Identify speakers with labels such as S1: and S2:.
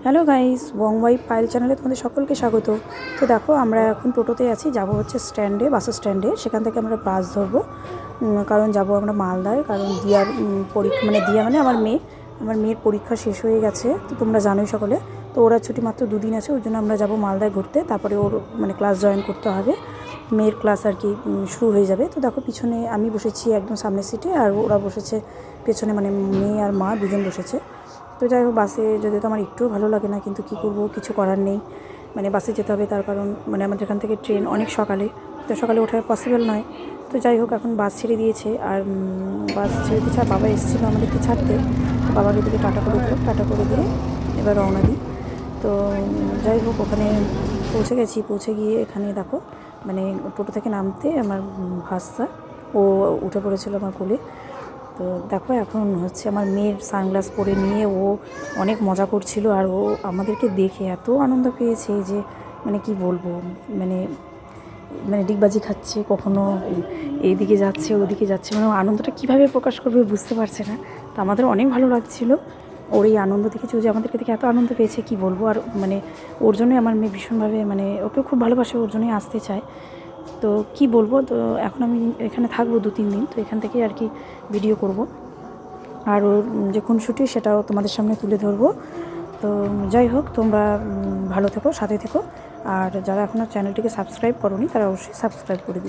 S1: Hello guys, বংবাই Payel চ্যানেলে তোমাদের সকলকে স্বাগত। তো দেখো, আমরা এখন টোটোতে আছি, যাব হচ্ছে স্ট্যান্ডে, বাস স্ট্যান্ডে। সেখান থেকে আমরা বাস ধরবো, কারণ যাব আমরা মালদায়। কারণ দিয়ার পরীক্ষা, মানে দিয়া মানে আমার মেয়ের পরীক্ষা শেষ হয়ে গেছে, তো তোমরা জানোই সকলে। তো ওরা ছুটি মাত্র 2 দিন আছে, ওই জন্য আমরা যাব মালদায় ঘুরতে। তারপরে ওর মানে ক্লাস জয়েন করতে হবে, মেয়ের ক্লাস আর কি শুরু হয়ে যাবে। তো দেখো, পিছনে আমি বসেছি একদম সামনের সিটে, আর ওরা বসেছে পেছনে, মানে মেয়ে আর মা দুজন বসেছে। তো যাই হোক, বাসে যদি তো আমার একটুও ভালো লাগে না, কিন্তু কী করবো, কিছু করার নেই। মানে বাসে যেতে হবে, তার কারণ মানে আমাদের এখান থেকে ট্রেন অনেক সকালে, তো সকালে ওঠা পসিবল নয়। তো যাই হোক, এখন বাস ছেড়ে দিয়েছে, আর বাস ছেড়ে দিয়েছে, আর বাবা এসেছিলো আমাদেরকে ছাড়তে। বাবাকে দিকে টাটা করে দিল, টাটা করে দিয়ে এবার রওনা দিই। তো যাই হোক, ওখানে পৌঁছে গেছি। পৌঁছে গিয়ে এখানে দেখো, মানে টোটো থেকে নামতে আমার ভাস্তা ও উঠে পড়েছিল আমার কোলে। তো দেখো, এখন হচ্ছে আমার মেয়ের সানগ্লাস পরে নিয়ে ও অনেক মজা করছিল, আর ও আমাদেরকে দেখে এত আনন্দ পেয়েছে যে মানে কি বলবো, মানে মানে ডিগবাজি খাচ্ছে, কখনো এইদিকে যাচ্ছে ওদিকে যাচ্ছে, মানে আনন্দটা কীভাবে প্রকাশ করবে বুঝতে পারছে না। তো আমাদের অনেক ভালো লাগছিলো ওর এই আনন্দ দেখেছি, ও যে আমাদেরকে দেখে এত আনন্দ পেয়েছে কি বলবো। আর মানে ওর জন্যই আমার মেয়ে ভীষণভাবে, মানে ওকে খুব ভালোবাসে, ওর জন্যই আসতে চায়। তো কি বলবো, তো এখন আমি এখানে থাকবো 2-3 দিন, তো এখান থেকেই আর কি ভিডিও করব, আর ওর যে খুনসুটি সেটাও তোমাদের সামনে তুলে ধরবো। তো যাই হোক, তোমরা ভালো থেকো, সাথে থেকো। আর যারা এখনও চ্যানেলটিকে সাবস্ক্রাইব করোনি, তারা অবশ্যই সাবস্ক্রাইব করে দিও।